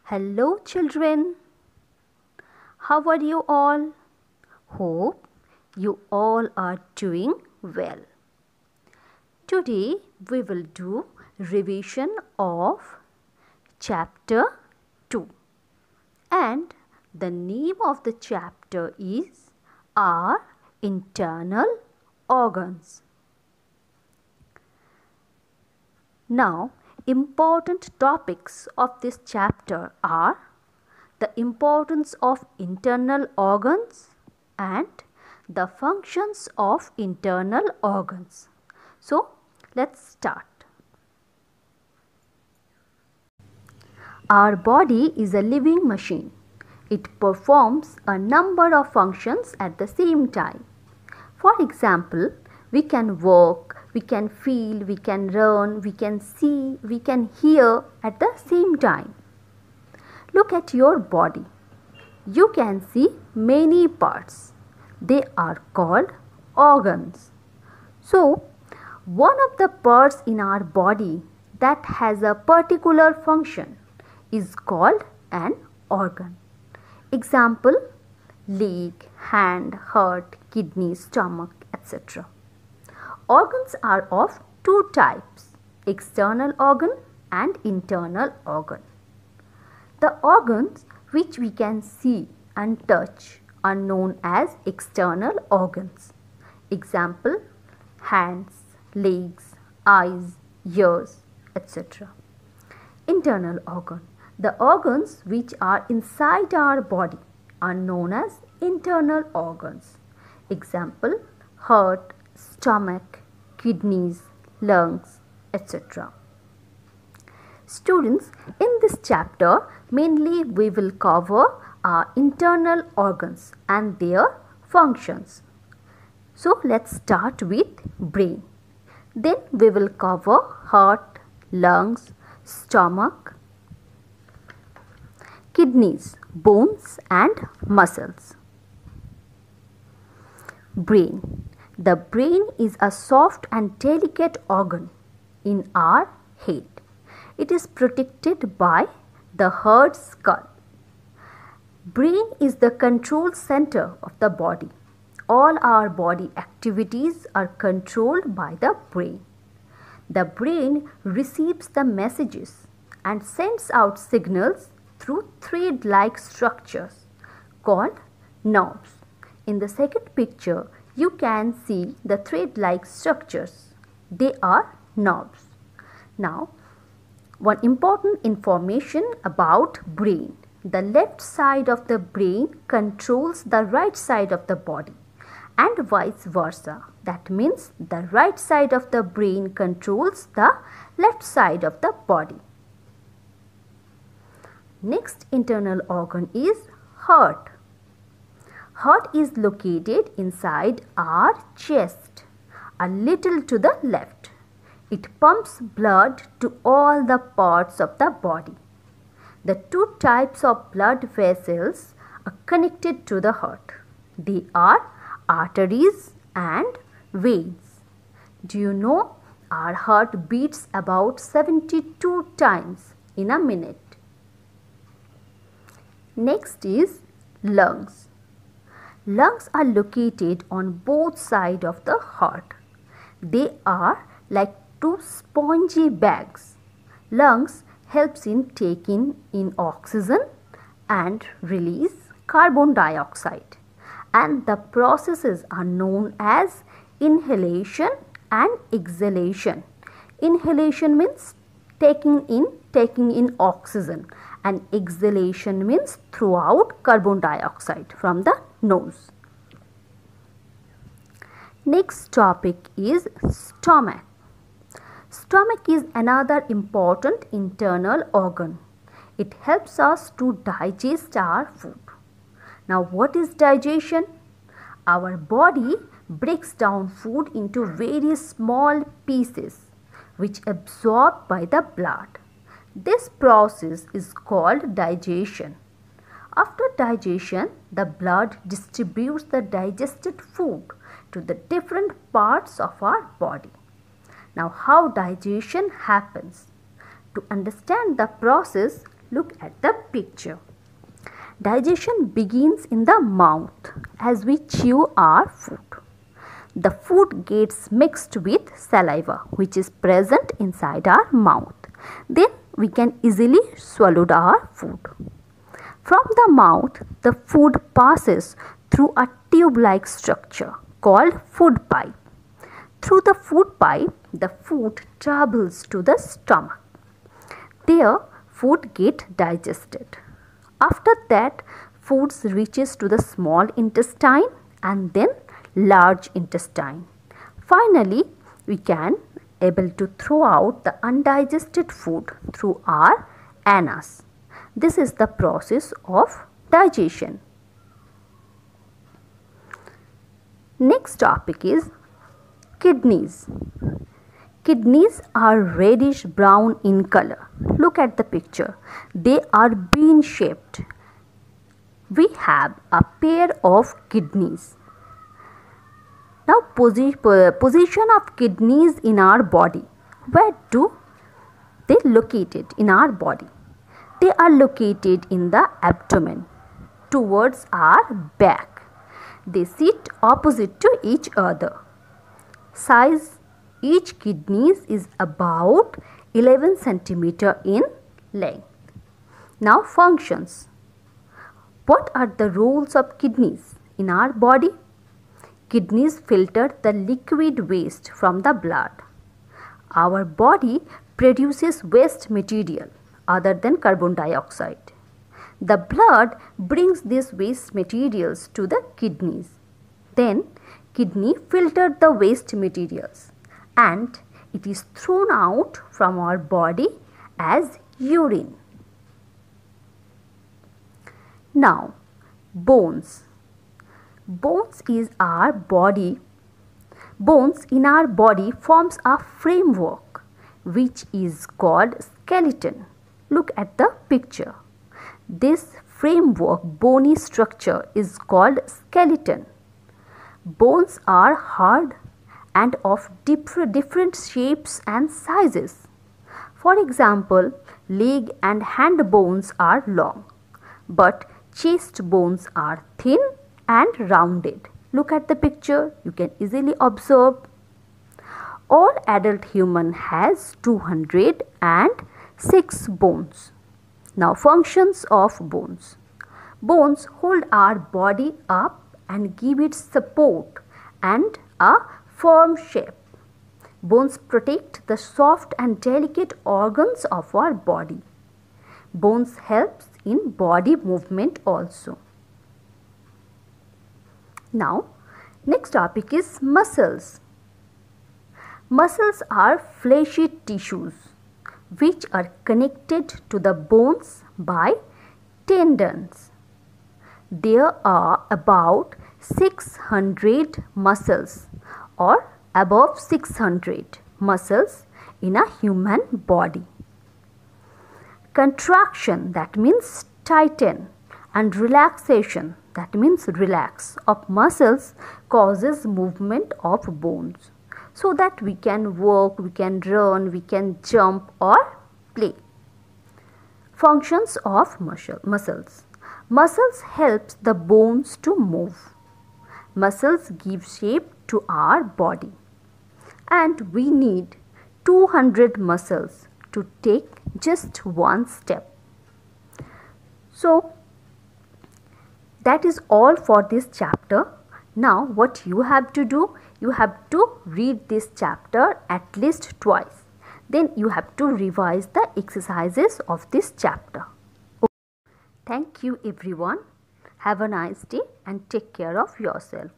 Hello children, how are you all? Hope you all are doing well. Today we will do revision of chapter 2 and the name of the chapter is our internal organs. Now, important topics of this chapter are the importance of internal organs and the functions of internal organs. So, let's start. Our body is a living machine. It performs a number of functions at the same time. For example, we can walk, we can feel, we can run, we can see, we can hear at the same time. Look at your body. You can see many parts. They are called organs. So, one of the parts in our body that has a particular function is called an organ. Example, leg, hand, heart, kidney, stomach, etc. Organs are of two types, external organ and internal organ. The organs which we can see and touch are known as external organs. Example, hands, legs, eyes, ears, etc. Internal organ. The organs which are inside our body are known as internal organs. Example, heart, stomach, kidneys, lungs, etc. Students, in this chapter, mainly we will cover our internal organs and their functions. So, let's start with brain. Then we will cover heart, lungs, stomach, kidneys, bones and muscles. Brain. The brain is a soft and delicate organ in our head. It is protected by the heart skull. Brain is the control center of the body. All our body activities are controlled by the brain. The brain receives the messages and sends out signals through thread-like structures called nerves. In the second picture, you can see the thread-like structures. They are nerves. Now, one important information about brain. The left side of the brain controls the right side of the body and vice versa. That means the right side of the brain controls the left side of the body. Next internal organ is heart. Heart is located inside our chest, a little to the left. It pumps blood to all the parts of the body. The two types of blood vessels are connected to the heart. They are arteries and veins. Do you know our heart beats about 72 times in a minute? Next is lungs. Lungs are located on both sides of the heart. They are like two spongy bags. Lungs helps in taking in oxygen and release carbon dioxide. And the processes are known as inhalation and exhalation. Inhalation means taking in oxygen and exhalation means throw out carbon dioxide from the nose. Next topic is stomach. Stomach is another important internal organ. It helps us to digest our food. Now, what is digestion? Our body breaks down food into very small pieces which absorb by the blood. This process is called digestion. After digestion, the blood distributes the digested food to the different parts of our body. Now, how digestion happens? To understand the process, Look at the picture. Digestion begins in the mouth as we chew our food. The food gets mixed with saliva which is present inside our mouth. Then we can easily swallow our food. From the mouth, the food passes through a tube-like structure called food pipe. Through the food pipe, the food travels to the stomach. There, food gets digested. After that, food reaches to the small intestine and then large intestine. Finally, we can able to throw out the undigested food through our anus. This is the process of digestion. Next topic is kidneys. Kidneys are reddish brown in color. Look at the picture. They are bean shaped. We have a pair of kidneys. Now position of kidneys in our body. Where do they located in our body? They are located in the abdomen towards our back. They sit opposite to each other. Size each kidney is about 11 cm in length. Now functions. What are the roles of kidneys in our body? Kidneys filter the liquid waste from the blood. Our body produces waste material other than carbon dioxide. The blood brings these waste materials to the kidneys. Then kidney filter the waste materials and it is thrown out from our body as urine. Now, bones. Bones in our body forms a framework which is called skeleton. Look at the picture. This framework bony structure is called skeleton. Bones are hard and of different shapes and sizes. For example, leg and hand bones are long, but chest bones are thin and rounded. Look at the picture, you can easily observe. All adult human has 206 bones. Now functions of bones. Bones hold our body up and give it support and a firm shape. Bones protect the soft and delicate organs of our body. Bones helps in body movement also. Now, next topic is muscles. Muscles are fleshy tissues which are connected to the bones by tendons. There are about 600 muscles or above 600 muscles in a human body. Contraction, that means tighten, and relaxation, that means relax, of muscles causes movement of bones so that we can walk, we can run, we can jump or play. Functions of muscles. Muscles helps the bones to move. Muscles give shape to our body. And we need 200 muscles to take just one step. So, that is all for this chapter. Now, what you have to do? You have to read this chapter at least twice. Then you have to revise the exercises of this chapter. Thank you everyone. Have a nice day and take care of yourself.